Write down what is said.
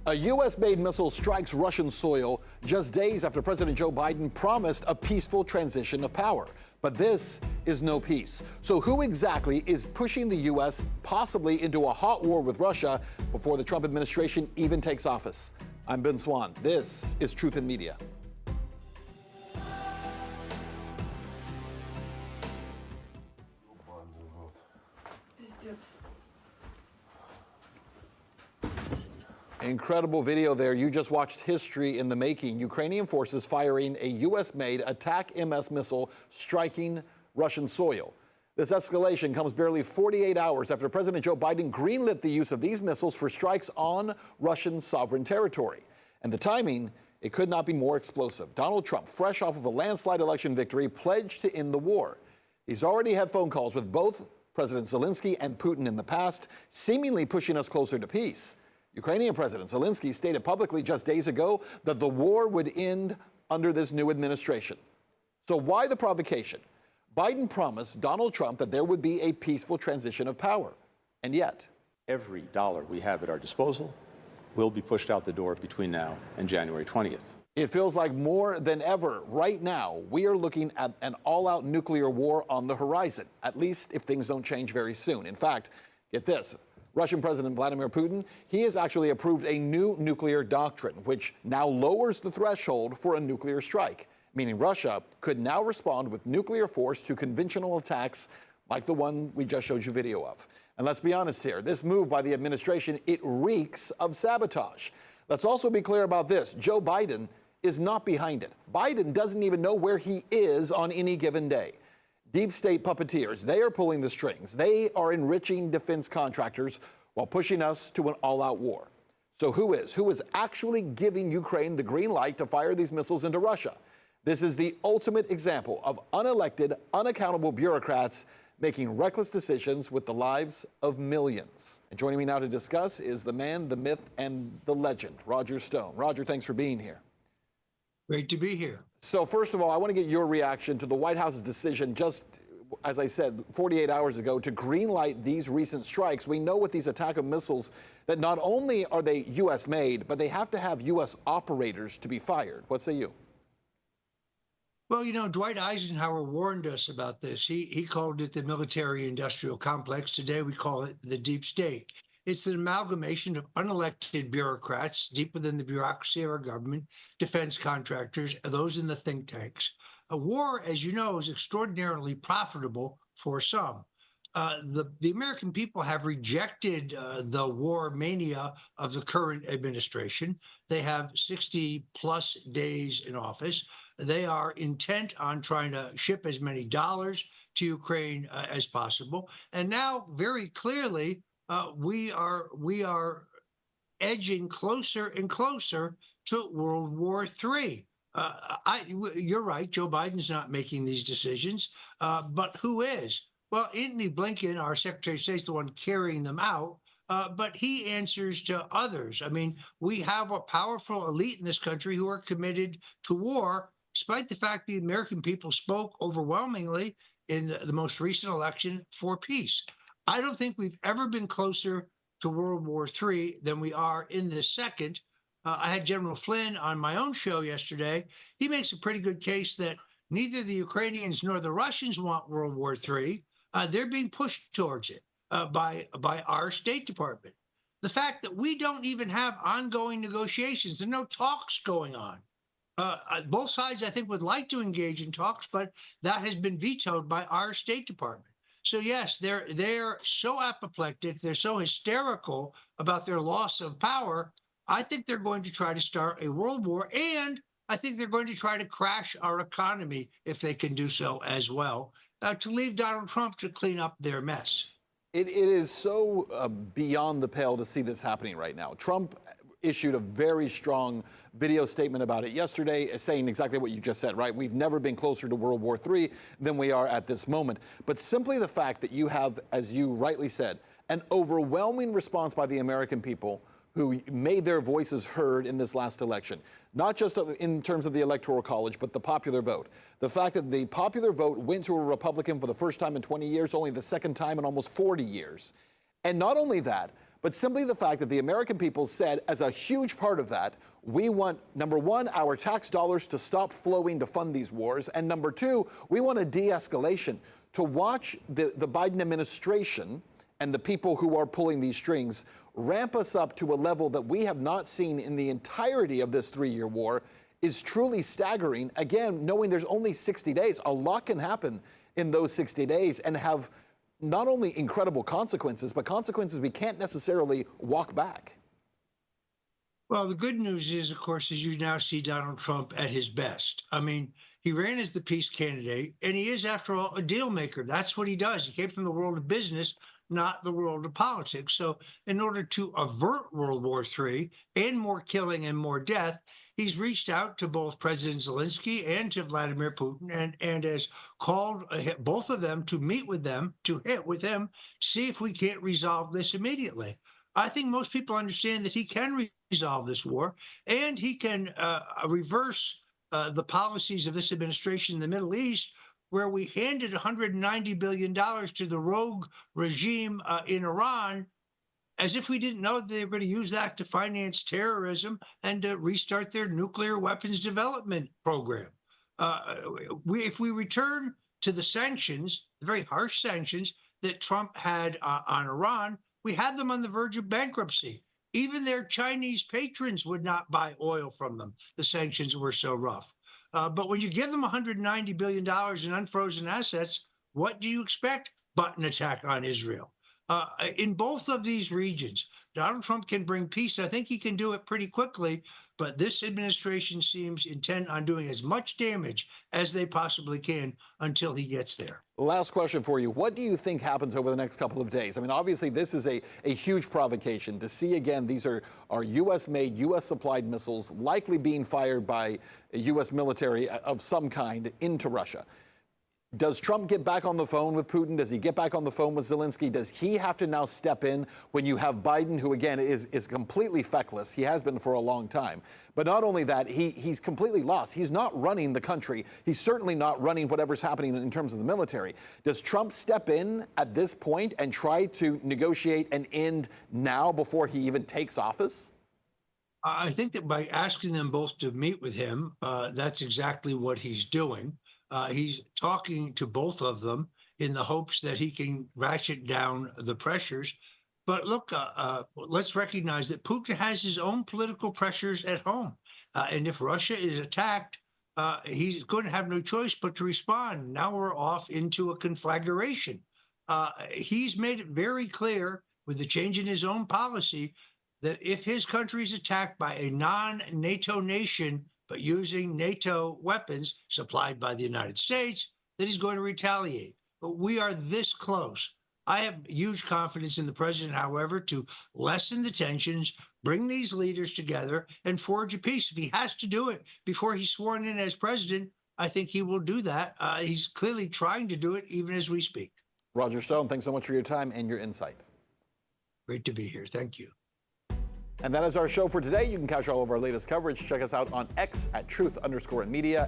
A US-made missile strikes Russian soil just days after President Joe Biden promised a peaceful transition of power. But this is no peace. So who exactly is pushing the U.S. possibly into a hot war with Russia before the Trump administration even takes office? I'm Ben Swann. This is Truth in Media. Incredible video there. You just watched history in the making. Ukrainian forces firing a US-made ATACMS missile striking Russian soil. This escalation comes barely 48 hours after President Joe Biden greenlit the use of these missiles for strikes on Russian sovereign territory. And the timing, it could not be more explosive. Donald Trump, fresh off of a landslide election victory, pledged to end the war. He's already had phone calls with both President Zelensky and Putin in the past, seemingly pushing us closer to peace. Ukrainian President Zelensky stated publicly just days ago that the war would end under this new administration. So why the provocation? Biden promised Donald Trump that there would be a peaceful transition of power. And yet, every dollar we have at our disposal will be pushed out the door between now and January 20th. It feels like more than ever right now, we are looking at an all-out nuclear war on the horizon, at least if things don't change very soon. In fact, get this. Russian President Vladimir Putin, he has actually approved a new nuclear doctrine, which now lowers the threshold for a nuclear strike, meaning Russia could now respond with nuclear force to conventional attacks like the one we just showed you video of. And let's be honest here, this move by the administration, it reeks of sabotage. Let's also be clear about this. Joe Biden is not behind it. Biden doesn't even know where he is on any given day. Deep state puppeteers, they are pulling the strings. They are enriching defense contractors while pushing us to an all-out war. So who is actually giving Ukraine the green light to fire these missiles into Russia? This is the ultimate example of unelected, unaccountable bureaucrats making reckless decisions with the lives of millions. And joining me now to discuss is the man, the myth, and the legend, Roger Stone. Roger, thanks for being here. Great to be here. So first of all, I want to get your reaction to the White House's decision just, as I said, 48 hours ago to greenlight these recent strikes. We know with these ATACMS missiles that not only are they U.S.-made, but they have to have U.S. operators to be fired. What say you? Well, you know, Dwight Eisenhower warned us about this. He called it the military-industrial complex. Today we call it the deep state. It's an amalgamation of unelected bureaucrats deep within the bureaucracy of our government, defense contractors, those in the think tanks. A war, as you know, is extraordinarily profitable for some. The American people have rejected the war mania of the current administration. They have 60-plus days in office. They are intent on trying to ship as many dollars to Ukraine as possible. And now, very clearly, we are edging closer and closer to World War III. You're right, Joe Biden's not making these decisions, but who is? Well, Antony Blinken, our Secretary of State, is the one carrying them out, but he answers to others. I mean, we have a powerful elite in this country who are committed to war, despite the fact the American people spoke overwhelmingly in the most recent election for peace. I don't think we've ever been closer to World War III than we are in this second. I had General Flynn on my own show yesterday. He makes a pretty good case that neither the Ukrainians nor the Russians want World War III. They're being pushed towards it by our State Department. The fact that we don't even have ongoing negotiations, there's no talks going on. Both sides, I think, would like to engage in talks, but that has been vetoed by our State Department. So yes, they're so apoplectic, they're so hysterical about their loss of power. I think they're going to try to start a world war, and I think they're going to try to crash our economy if they can do so as well, to leave Donald Trump to clean up their mess. It is so beyond the pale to see this happening right now. Trump issued a very strong video statement about it yesterday, saying exactly what you just said, right? We've never been closer to World War III than we are at this moment. But simply the fact that you have, as you rightly said, an overwhelming response by the American people who made their voices heard in this last election, not just in terms of the Electoral College, but the popular vote. The fact that the popular vote went to a Republican for the first time in 20 years, only the second time in almost 40 years. And not only that, but simply the fact that the American people said, as a huge part of that, we want, number one, our tax dollars to stop flowing to fund these wars, and number two, we want a de-escalation. To watch the Biden administration and the people who are pulling these strings ramp us up to a level that we have not seen in the entirety of this 3-year war is truly staggering. Again, knowing there's only 60 days, a lot can happen in those 60 days and have not only incredible consequences, but consequences we can't necessarily walk back. Well, the good news is, of course, is you now see Donald Trump at his best. I mean, he ran as the peace candidate, and he is, after all, a deal maker. That's what he does. He came from the world of business, not the world of politics. So in order to avert World War III and more killing and more death, he's reached out to both President Zelensky and to Vladimir Putin and has called both of them to meet with them, to hit with him, to see if we can't resolve this immediately. I think most people understand that he can resolve this war and he can reverse the policies of this administration in the Middle East, where we handed $190 billion to the rogue regime in Iran, as if we didn't know they were going to use that to finance terrorism and to restart their nuclear weapons development program. If we return to the sanctions, the very harsh sanctions that Trump had on Iran, we had them on the verge of bankruptcy. Even their Chinese patrons would not buy oil from them. The sanctions were so rough. But when you give them $190 billion in unfrozen assets, what do you expect? But an attack on Israel. In both of these regions, Donald Trump can bring peace. I think he can do it pretty quickly, but this administration seems intent on doing as much damage as they possibly can until he gets there. Last question for you. What do you think happens over the next couple of days? I mean, obviously, this is a huge provocation to see, again, these are U.S.-made, U.S.-supplied missiles likely being fired by a U.S. military of some kind into Russia. Does Trump get back on the phone with Putin? Does he get back on the phone with Zelensky? Does he have to now step in when you have Biden, who, again, is completely feckless? He has been for a long time. But not only that, he's completely lost. He's not running the country. He's certainly not running whatever's happening in terms of the military. Does Trump step in at this point and try to negotiate an end now before he even takes office? I think that by asking them both to meet with him, that's exactly what he's doing. He's talking to both of them in the hopes that he can ratchet down the pressures. But look, let's recognize that Putin has his own political pressures at home. And if Russia is attacked, he's going to have no choice but to respond. Now we're off into a conflagration. He's made it very clear with the change in his own policy that if his country is attacked by a non-NATO nation, but using NATO weapons supplied by the United States, that he's going to retaliate. But we are this close. I have huge confidence in the president, however, to lessen the tensions, bring these leaders together, and forge a peace. If he has to do it before he's sworn in as president, I think he will do that. He's clearly trying to do it even as we speak. Roger Stone, thanks so much for your time and your insight. Great to be here. Thank you. And that is our show for today. You can catch all of our latest coverage. Check us out on X at @truth_media.